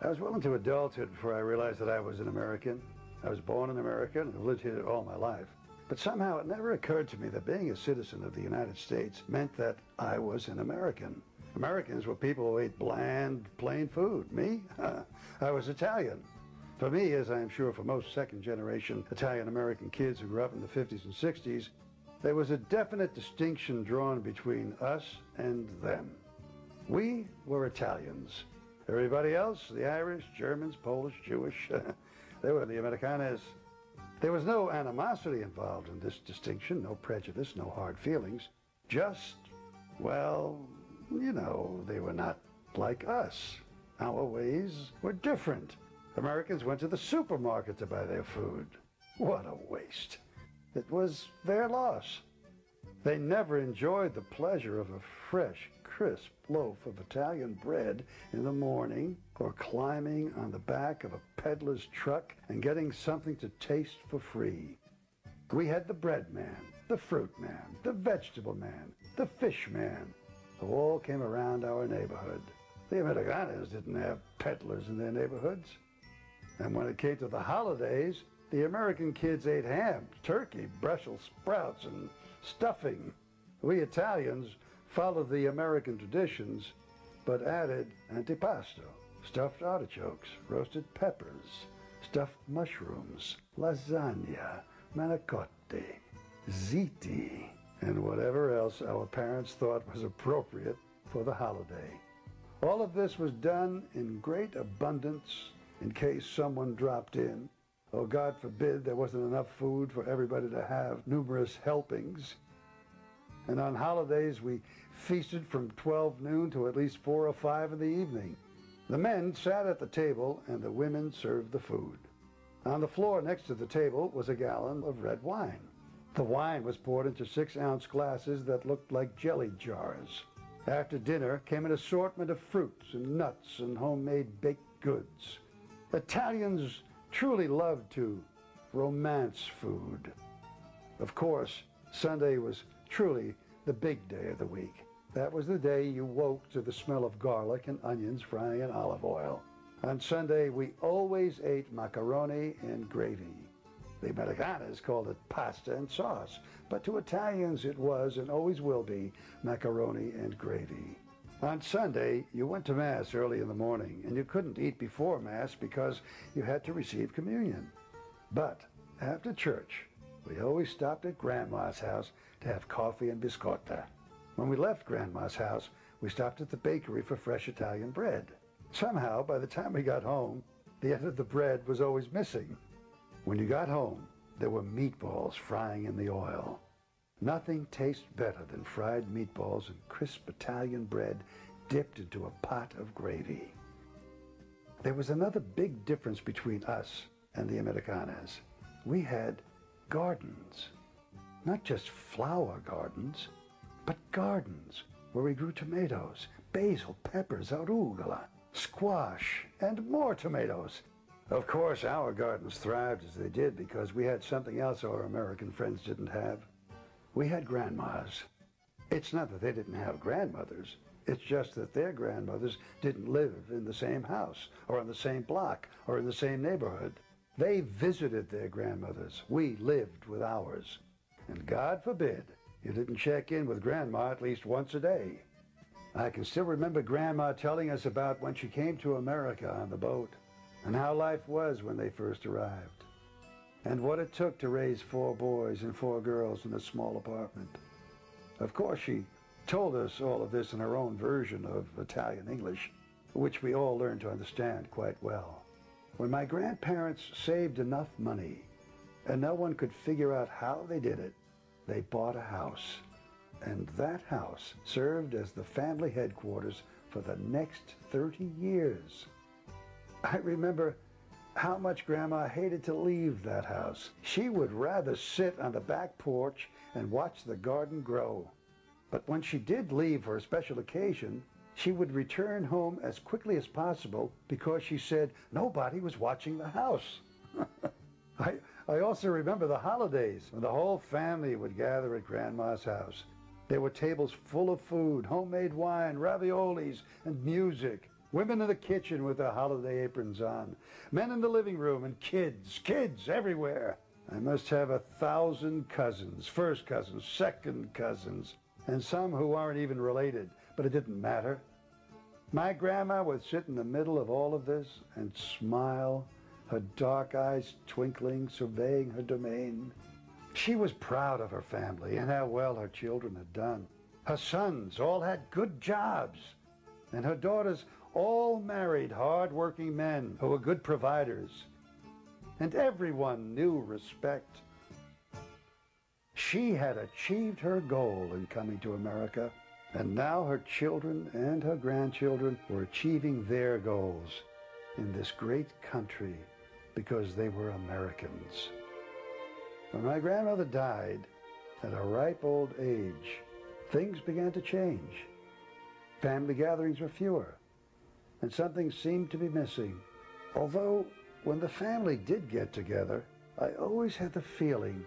I was well into adulthood before I realized that I was an American. I was born in America and have lived here all my life. But somehow it never occurred to me that being a citizen of the United States meant that I was an American. Americans were people who ate bland, plain food. Me? I was Italian. For me, as I am sure for most second-generation Italian-American kids who grew up in the 50s and 60s, there was a definite distinction drawn between us and them. We were Italians. Everybody else, the Irish, Germans, Polish, Jewish, they were the Americanes. There was no animosity involved in this distinction, no prejudice, no hard feelings. Just, well, you know, they were not like us. Our ways were different. Americans went to the supermarket to buy their food. What a waste. It was their loss. They never enjoyed the pleasure of a fresh, crisp loaf of Italian bread in the morning, or climbing on the back of a peddler's truck and getting something to taste for free. We had the bread man, the fruit man, the vegetable man, the fish man, who all came around our neighborhood. The Americanos didn't have peddlers in their neighborhoods. And when it came to the holidays, the American kids ate ham, turkey, Brussels sprouts, and stuffing. We Italians followed the American traditions, but added antipasto, stuffed artichokes, roasted peppers, stuffed mushrooms, lasagna, manicotti, ziti, and whatever else our parents thought was appropriate for the holiday. All of this was done in great abundance in case someone dropped in, or God forbid there wasn't enough food for everybody to have numerous helpings. And on holidays we feasted from 12 noon to at least 4 or 5 in the evening. The men sat at the table and the women served the food. On the floor next to the table was a gallon of red wine. The wine was poured into 6-ounce glasses that looked like jelly jars. After dinner came an assortment of fruits and nuts and homemade baked goods. Italians truly loved to romance food. Of course, Sunday was truly the big day of the week. That was the day you woke to the smell of garlic and onions frying in olive oil. On Sunday, we always ate macaroni and gravy. The Americanas called it pasta and sauce, but to Italians it was and always will be macaroni and gravy. On Sunday, you went to Mass early in the morning, and you couldn't eat before Mass because you had to receive communion. But after church, we always stopped at Grandma's house to have coffee and biscotta. When we left Grandma's house, we stopped at the bakery for fresh Italian bread. Somehow, by the time we got home, the end of the bread was always missing. When you got home, there were meatballs frying in the oil. Nothing tastes better than fried meatballs and crisp Italian bread dipped into a pot of gravy. There was another big difference between us and the Americanas. We had gardens. Not just flower gardens, but gardens where we grew tomatoes, basil, peppers, arugula, squash, and more tomatoes. Of course, our gardens thrived as they did because we had something else our American friends didn't have. We had grandmas. It's not that they didn't have grandmothers. It's just that their grandmothers didn't live in the same house, or on the same block, or in the same neighborhood. They visited their grandmothers. We lived with ours. And God forbid you didn't check in with Grandma at least once a day. I can still remember Grandma telling us about when she came to America on the boat, and how life was when they first arrived, and what it took to raise 4 boys and 4 girls in a small apartment. Of course, she told us all of this in her own version of Italian English, which we all learned to understand quite well. When my grandparents saved enough money, and no one could figure out how they did it, they bought a house. And that house served as the family headquarters for the next 30 years. I remember how much Grandma hated to leave that house. She would rather sit on the back porch and watch the garden grow. But when she did leave for a special occasion, she would return home as quickly as possible because she said nobody was watching the house. I also remember the holidays when the whole family would gather at Grandma's house. There were tables full of food, homemade wine, raviolis, and music. Women in the kitchen with their holiday aprons on. Men in the living room and kids everywhere. I must have 1,000 cousins, first cousins, second cousins, and some who aren't even related, but it didn't matter. My grandma would sit in the middle of all of this and smile, her dark eyes twinkling, surveying her domain. She was proud of her family and how well her children had done. Her sons all had good jobs, and her daughters all married hard-working men who were good providers. And everyone knew respect. She had achieved her goal in coming to America, and now her children and her grandchildren were achieving their goals in this great country because they were Americans. When my grandmother died at a ripe old age, things began to change. Family gatherings were fewer, and something seemed to be missing. Although, when the family did get together, I always had the feeling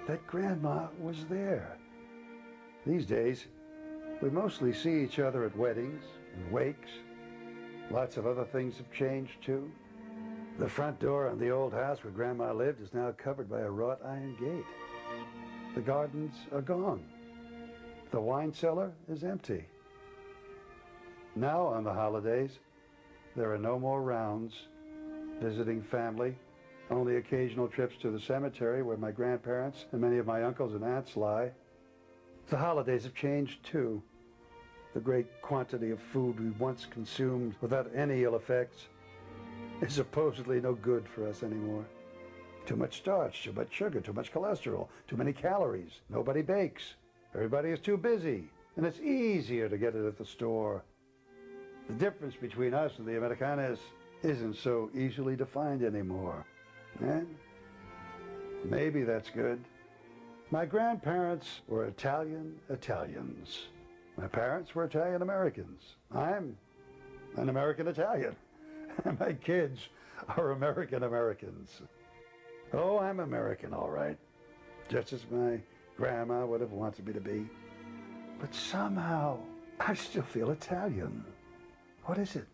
that Grandma was there. These days, we mostly see each other at weddings and wakes. Lots of other things have changed, too. The front door on the old house where Grandma lived is now covered by a wrought iron gate. The gardens are gone. The wine cellar is empty. Now, on the holidays, there are no more rounds, visiting family, only occasional trips to the cemetery where my grandparents and many of my uncles and aunts lie. The holidays have changed, too. The great quantity of food we once consumed without any ill effects is supposedly no good for us anymore. Too much starch, too much sugar, too much cholesterol, too many calories. Nobody bakes. Everybody is too busy, and it's easier to get it at the store. The difference between us and the Americanos isn't so easily defined anymore. And maybe that's good. My grandparents were Italians. My parents were Italian-Americans. I'm an American-Italian. And my kids are American-Americans. Oh, I'm American, all right. Just as my grandma would have wanted me to be. But somehow, I still feel Italian. What is it?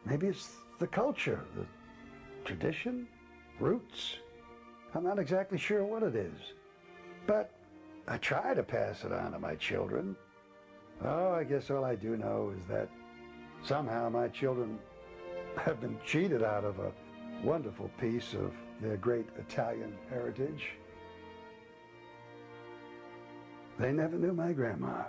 Maybe it's the culture, the tradition, roots. I'm not exactly sure what it is. But I try to pass it on to my children. Oh, I guess all I do know is that somehow my children have been cheated out of a wonderful piece of their great Italian heritage. They never knew my grandma.